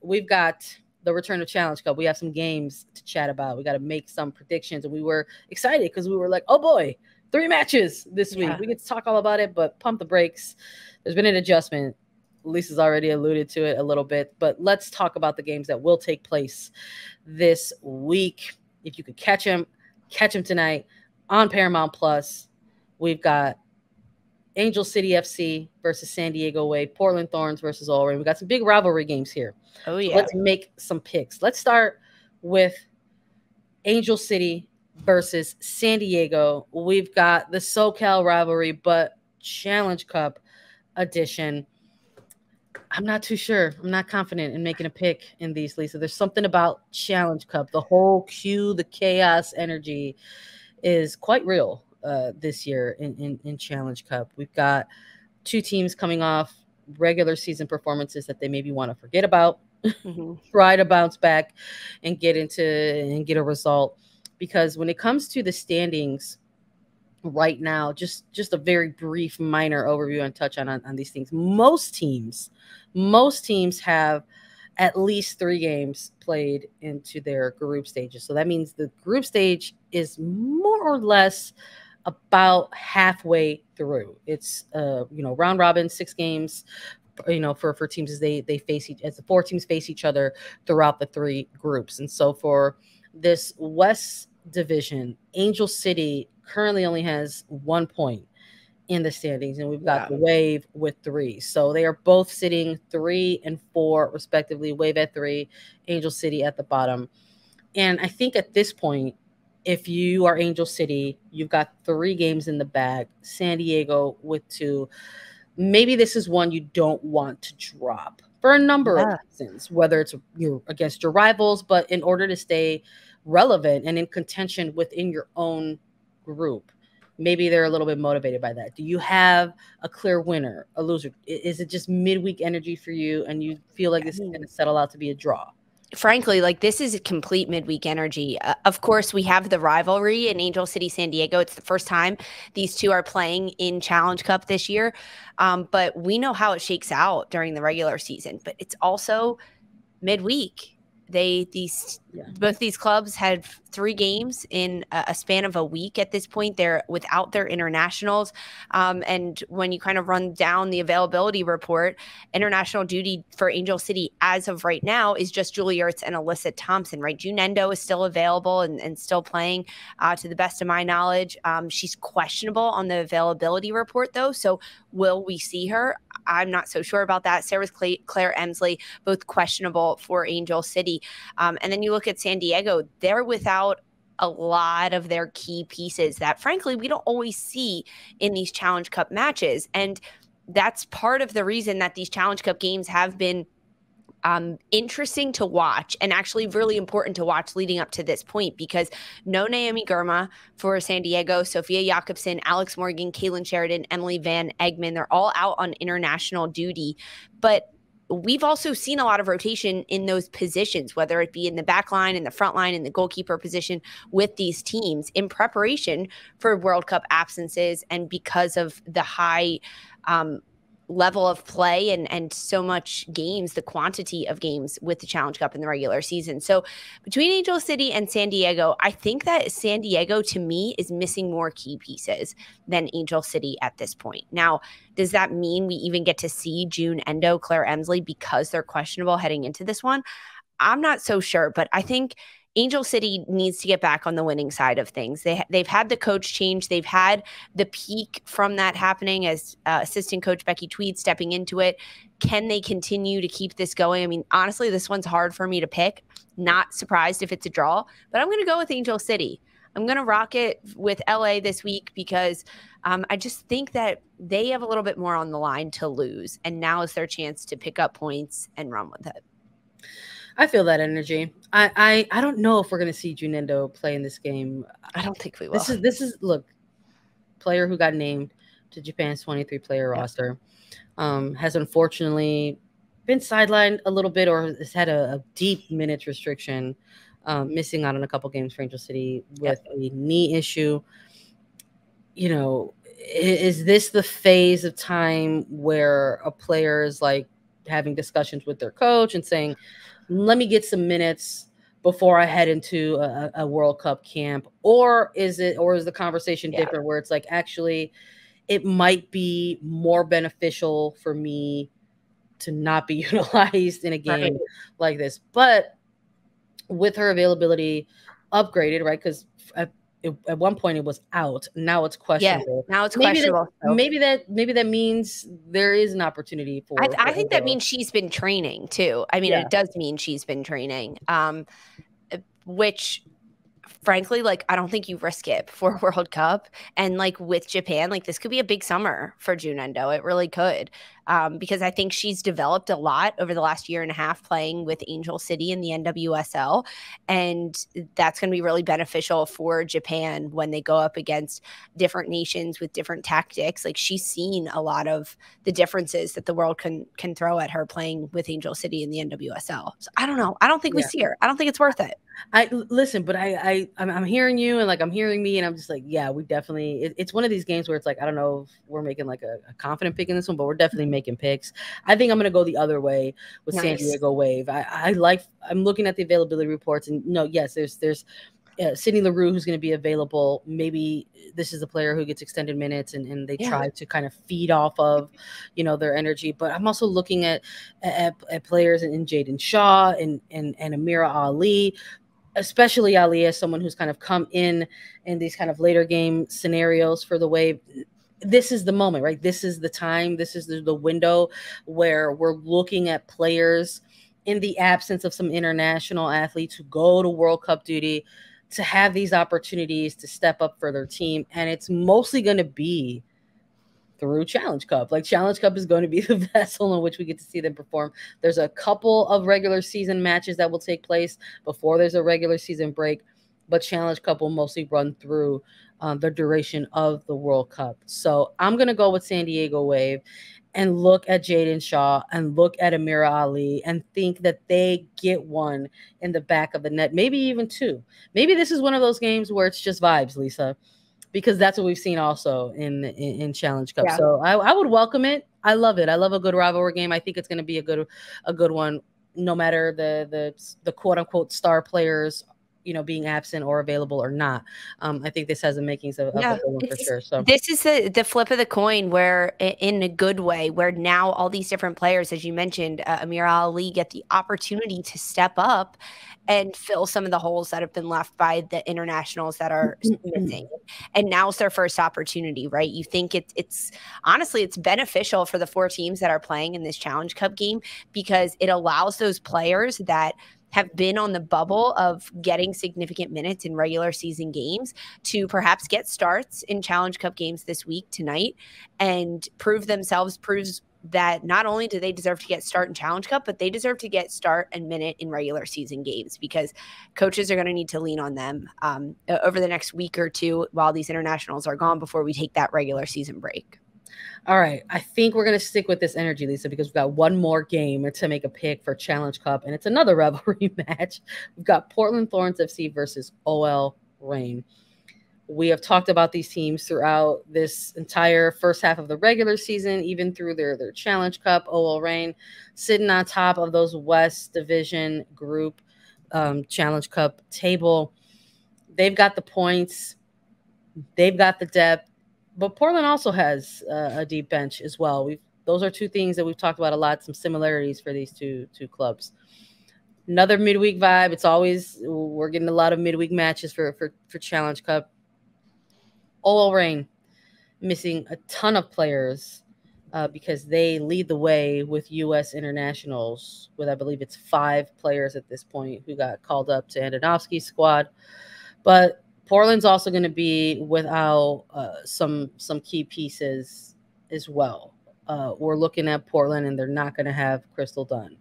we've got the return of Challenge Cup. We have some games to chat about. We got to make some predictions, and we were excited because we were like, oh boy, 3 matches this week. We get to talk all about it, but pump the brakes. There's been an adjustment. Lisa's already alluded to it a little bit, but let's talk about the games that will take place this week. If you could catch them tonight on Paramount Plus. We've got Angel City FC versus San Diego Wave, Portland Thorns versus Orion. We got some big rivalry games here. Oh, yeah. So let's make some picks. Let's start with Angel City versus San Diego. We've got the SoCal rivalry, but Challenge Cup edition. I'm not too sure. I'm not confident in making a pick in these, Lisa. There's something about Challenge Cup. The whole cue, the chaos energy is quite real this year in Challenge Cup. We've got 2 teams coming off regular season performances that they maybe want to forget about, try to bounce back and get a result. Because when it comes to the standings right now, just a very brief minor overview and touch on these things. Most teams have at least 3 games played into their group stages. So that means the group stage is more or less about halfway through. It's round robin, 6 games, for teams as they face as the 4 teams face each other throughout the 3 groups. And so for this West division, Angel City currently only has 1 point in the standings, and we've got the Wave with 3. So they are both sitting 3 and 4 respectively. Wave at 3, Angel City at the bottom. And I think at this point, if you are Angel City, you've got 3 games in the bag. San Diego with 2. Maybe this is one you don't want to drop for a number of reasons, whether it's you're against your rivals, but in order to stay relevant and in contention within your own group. Maybe they're a little bit motivated by that. Do you have a clear winner, a loser? Is it just midweek energy for you and you feel like this is going to settle out to be a draw? Frankly, like, this is a complete midweek energy. Of course, we have the rivalry in Angel City, San Diego. It's the first time these 2 are playing in Challenge Cup this year. But we know how it shakes out during the regular season. But it's also midweek. Both these clubs had 3 games in a span of a week at this point. They're without their internationals. And when you kind of run down the availability report, international duty for Angel City as of right now is just Julie Ertz and Alyssa Thompson, right? June Endo is still available and still playing to the best of my knowledge. She's questionable on the availability report, though. So will we see her? I'm not so sure about that. Sarah's Claire Emsley, both questionable for Angel City. And then you look at San Diego, they're without a lot of their key pieces that, frankly, we don't always see in these Challenge Cup matches. And that's part of the reason that these Challenge Cup games have been interesting to watch and actually really important to watch leading up to this point, because no Naomi Girma for San Diego, Sophia Jakobsen, Alex Morgan, Kaylin Sheridan, Emily Van Egmond, they're all out on international duty. But we've also seen a lot of rotation in those positions, whether it be in the back line, in the front line, in the goalkeeper position with these teams in preparation for World Cup absences and because of the high level of play and so much games, the quantity of games with the Challenge Cup in the regular season. So between Angel City and San Diego, I think that San Diego, to me, is missing more key pieces than Angel City at this point. Now, does that mean we even get to see June Endo, Claire Emsley because they're questionable heading into this one? I'm not so sure, but I think Angel City needs to get back on the winning side of things. They've had the coach change. They've had the peak from that happening as assistant coach Becky Tweed stepping into it. Can they continue to keep this going? I mean, honestly, this one's hard for me to pick. Not surprised if it's a draw, but I'm going to go with Angel City. I'm going to rock it with LA this week because I just think that they have a little bit more on the line to lose, and now is their chance to pick up points and run with it. I feel that energy. I don't know if we're going to see Junendo play in this game. I don't think we will. This is look, player who got named to Japan's 23-player roster has unfortunately been sidelined a little bit or has had a deep minutes restriction, missing out on a couple games for Angel City with a knee issue. You know, is this the phase of time where a player is like having discussions with their coach and saying, let me get some minutes before I head into a World Cup camp? Or is the conversation different where it's like, actually, it might be more beneficial for me to not be utilized in a game like this? But with her availability upgraded, right? Because at one point it was out. Now it's questionable. Yeah, now it's questionable. Maybe that means there is an opportunity for. I think that means she's been training too. I mean, it does mean she's been training, which frankly, like, I don't think you risk it for World Cup. And like with Japan, like this could be a big summer for Jun Endo. It really could. Because I think she's developed a lot over the last year and a half playing with Angel City in the NWSL. And that's going to be really beneficial for Japan when they go up against different nations with different tactics. Like, she's seen a lot of the differences that the world can throw at her playing with Angel City in the NWSL. So I don't know. I don't think we see her. I don't think it's worth it. I'm hearing you, and like I'm hearing me, and I'm just like, yeah, we definitely. It's one of these games where it's like, I don't know if we're making like a confident pick in this one, but we're definitely making picks. I think I'm gonna go the other way with San Diego Wave. I'm looking at the availability reports, and there's Sydney Leroux, who's going to be available. Maybe this is a player who gets extended minutes, and they try to kind of feed off of, their energy. But I'm also looking at players in Jaden Shaw and Amira Ali, especially Ali, as someone who's kind of come in these kind of later game scenarios for the Wave. This is the moment, right? This is the time. This is the window where we're looking at players in the absence of some international athletes who go to World Cup duty to have these opportunities to step up for their team. And it's mostly going to be through Challenge Cup. Like, Challenge Cup is going to be the vessel in which we get to see them perform. There's a couple of regular season matches that will take place before there's a regular season break, but Challenge Cup will mostly run through the duration of the World Cup. So I'm going to go with San Diego Wave and look at Jaden Shaw and look at Amira Ali and think that they get one in the back of the net, maybe even two. Maybe this is one of those games where it's just vibes, Lisa, because that's what we've seen also in Challenge Cup. Yeah. So I would welcome it. I love it. I love a good rivalry game. I think it's going to be a good one, no matter the quote unquote star players being absent or available or not. I think this has the makings of a good one for sure. So this is the flip of the coin, where in a good way, where now all these different players, as you mentioned, Amira Ali, get the opportunity to step up and fill some of the holes that have been left by the internationals that are missing. And now's their first opportunity, right? You think it's honestly, it's beneficial for the 4 teams that are playing in this Challenge Cup game, because it allows those players that have been on the bubble of getting significant minutes in regular season games to perhaps get starts in Challenge Cup games this week, tonight, and proves that not only do they deserve to get start in Challenge Cup, but they deserve to get start and minute in regular season games, because coaches are going to need to lean on them over the next week or two while these internationals are gone before we take that regular season break. All right. I think we're going to stick with this energy, Lisa, because we've got one more game to make a pick for Challenge Cup, and it's another rivalry match. We've got Portland Thorns FC versus OL Reign. We have talked about these teams throughout this entire first half of the regular season, even through their Challenge Cup. OL Reign sitting on top of those West Division group Challenge Cup table. They've got the points. They've got the depth. But Portland also has a deep bench as well. Those are two things that we've talked about a lot, some similarities for these two clubs. Another midweek vibe. It's always, we're getting a lot of midweek matches for Challenge Cup. OL Reign missing a ton of players because they lead the way with U.S. internationals, with I believe it's 5 players at this point who got called up to Andonovski's squad. But Portland's also going to be without some key pieces as well. We're looking at Portland, and they're not going to have Crystal Dunn.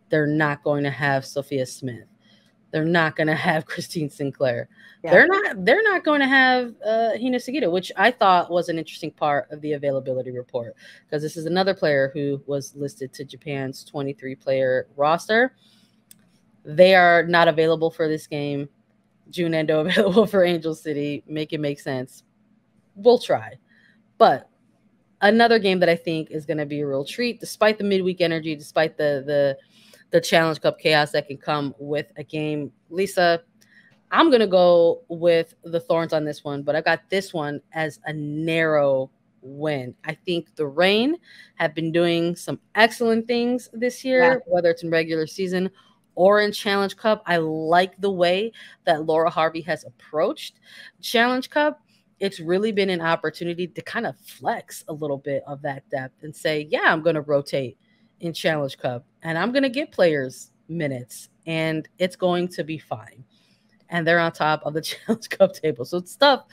They're not going to have Sophia Smith. They're not going to have Christine Sinclair. Yeah. They're not going to have Hina Sugita, which I thought was an interesting part of the availability report, because this is another player who was listed to Japan's 23-player roster. They are not available for this game. Jun Endo available for Angel City. Make it make sense. We'll try. But another game that I think is going to be a real treat, despite the midweek energy, despite the the Challenge Cup chaos that can come with a game. Lisa, I'm going to go with the Thorns on this one, but I got this one as a narrow win. I think the Reign have been doing some excellent things this year, whether it's in regular season or in Challenge Cup. I like the way that Laura Harvey has approached Challenge Cup. It's really been an opportunity to kind of flex a little bit of that depth and say, yeah, I'm going to rotate in Challenge Cup and I'm going to get players minutes and it's going to be fine. And they're on top of the Challenge Cup table. So it's tough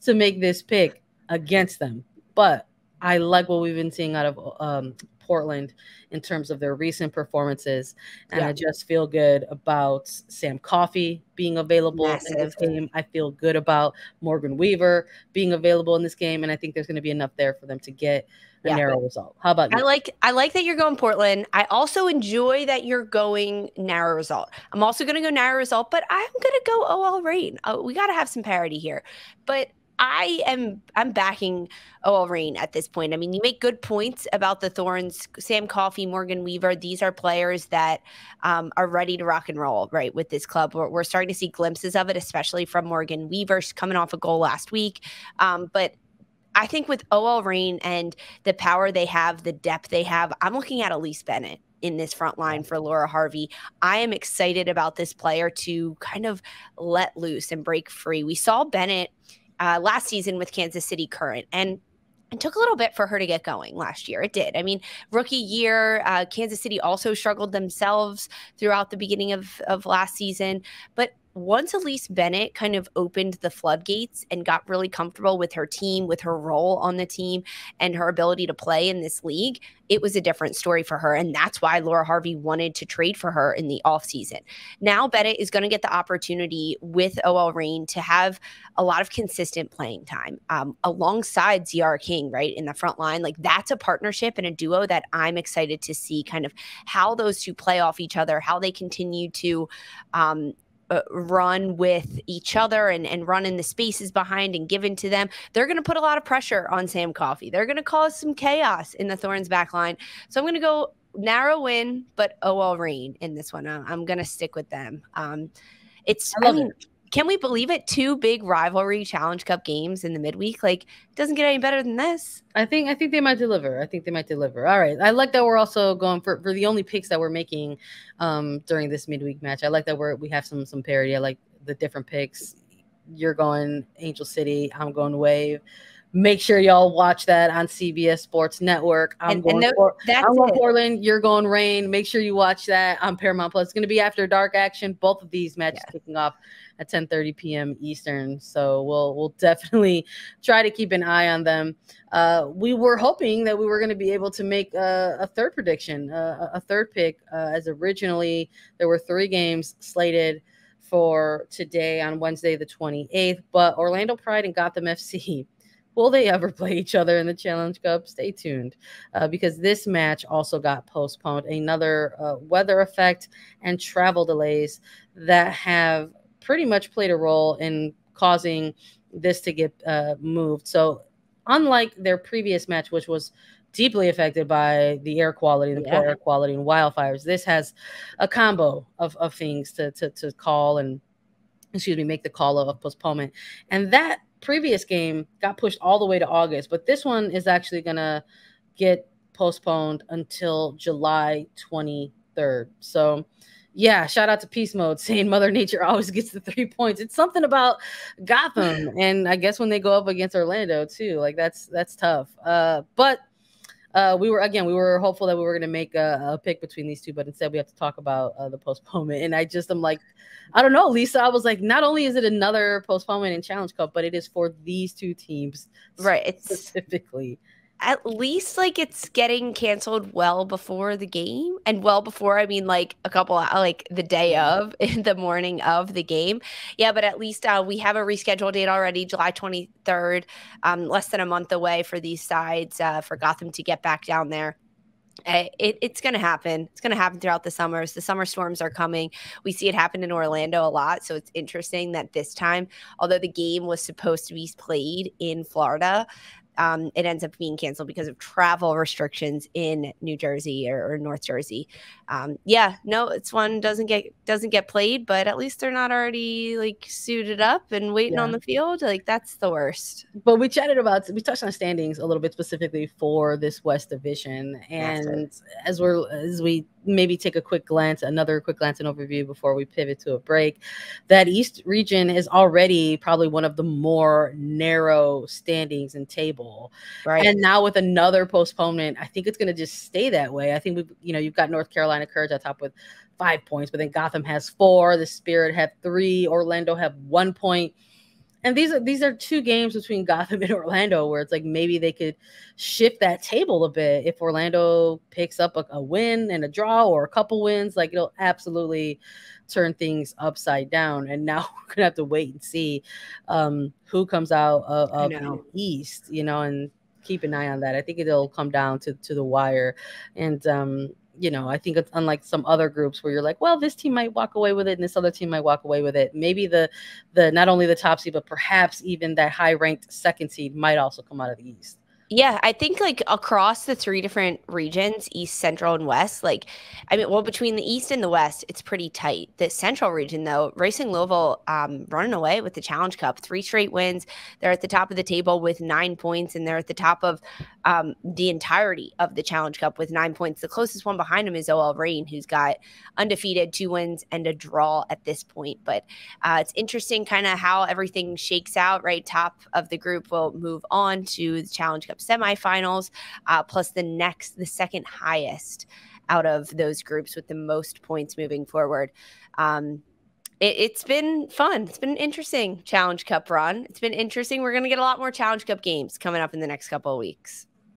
to make this pick against them. But I like what we've been seeing out of Portland in terms of their recent performances. And I just feel good about Sam Coffey being available in this game. I feel good about Morgan Weaver being available in this game. And I think there's going to be enough there for them to get a narrow result. How about you? I like that you're going Portland. I also enjoy that you're going narrow result. I'm also going to go narrow result, but I'm going to go OL Reign. We got to have some parity here. But I'm backing OL Reign at this point. I mean, you make good points about the Thorns, Sam Coffey, Morgan Weaver. These are players that are ready to rock and roll, right, with this club. We're starting to see glimpses of it, especially from Morgan Weaver. She's coming off a goal last week. But I think with OL Reign and the power they have, the depth they have, I'm looking at Elise Bennett in this front line for Laura Harvey. I am excited about this player to kind of let loose and break free. We saw Bennett last season with Kansas City Current, and it took a little bit for her to get going last year. It did. I mean, rookie year, Kansas City also struggled themselves throughout the beginning of last season. But once Elise Bennett kind of opened the floodgates and got really comfortable with her team, with her role on the team, and her ability to play in this league, it was a different story for her. And that's why Laura Harvey wanted to trade for her in the offseason. Now Bennett is going to get the opportunity with OL Reign to have a lot of consistent playing time alongside Ziara King, right, in the front line. Like, that's a partnership and a duo that I'm excited to see kind of how those two play off each other, how they continue to run with each other and run in the spaces behind and given to them. They're going to put a lot of pressure on Sam Coffey. They're going to cause some chaos in the Thorns back line. So I'm going to go narrow win, but OL Reign in this one. I'm going to stick with them. Can we believe it? 2 big rivalry Challenge Cup games in the midweek. Like, it doesn't get any better than this. I think they might deliver. All right. I like that we're also going for the only picks that we're making during this midweek match. I like that we have some parity. I like the different picks. You're going Angel City. I'm going Wave. Make sure y'all watch that on CBS Sports Network. I'm going Portland. You're going Reign. Make sure you watch that on Paramount Plus. It's going to be after dark action. Both of these matches kicking off at 10:30 p.m. Eastern. So we'll definitely try to keep an eye on them. We were hoping that we were going to be able to make a third prediction, a third pick, as originally there were 3 games slated for today on Wednesday the 28th, but Orlando Pride and Gotham FC, will they ever play each other in the Challenge Cup? Stay tuned because this match also got postponed. Another weather effect and travel delays that have pretty much played a role in causing this to get moved. So unlike their previous match, which was deeply affected by the air quality, the poor air quality and wildfires, this has a combo of things to call and, make the call of postponement. And that previous game got pushed all the way to August, but this one is actually going to get postponed until July 23rd. So yeah, shout out to Peace Mode saying Mother Nature always gets the 3 points. It's something about Gotham. And I guess when they go up against Orlando too, like that's tough. But we were hopeful that we were going to make a pick between these two, but instead we have to talk about the postponement. And I'm like, I don't know, Lisa. I was like, not only is it another postponement in Challenge Cup, but it is for these 2 teams, right? Specifically. At least like it's getting canceled well before the game, and well before, I mean like a couple like the day of, in the morning of the game. Yeah, but at least we have a rescheduled date already, July 23rd, less than a month away for these sides, for Gotham to get back down there. It's going to happen. It's going to happen throughout the summers. The summer storms are coming. We see it happen in Orlando a lot. So it's interesting that this time, although the game was supposed to be played in Florida, it ends up being canceled because of travel restrictions in New Jersey or North Jersey. It's one doesn't get played, but at least they're not already like suited up and waiting on the field. Like that's the worst. But we touched on standings a little bit specifically for this West Division, and as we maybe take another quick glance and overview before we pivot to a break, that East region is already probably one of the more narrow standings and table. Right. And now with another postponement, I think it's going to just stay that way. I think you've got North Carolina Courage at top with 5 points, but then Gotham has 4, the Spirit have 3, Orlando have 1 point. And these are 2 games between Gotham and Orlando where it's like maybe they could shift that table a bit. If Orlando picks up a win and a draw or a couple wins, like it'll absolutely turn things upside down. And now we're gonna have to wait and see who comes out of the East, and keep an eye on that. I think it'll come down to the wire. And I think it's unlike some other groups where you're like, well, this team might walk away with it and this other team might walk away with it. Maybe the not only the top seed, but perhaps even that high ranked second seed might also come out of the East. Yeah, I think like across the 3 different regions, East, Central, and West, between the East and the West, it's pretty tight. The Central region, though, Racing Louisville running away with the Challenge Cup, 3 straight wins. They're at the top of the table with 9 points, and they're at the top of the entirety of the Challenge Cup with 9 points. The closest one behind him is OL Reign, who's got undefeated, 2 wins, and a draw at this point. But it's interesting kind of how everything shakes out, right? Top of the group will move on to the Challenge Cup semifinals, plus the second highest out of those groups with the most points moving forward. It's been fun. It's been an interesting Challenge Cup run. It's been interesting. We're going to get a lot more Challenge Cup games coming up in the next couple of weeks.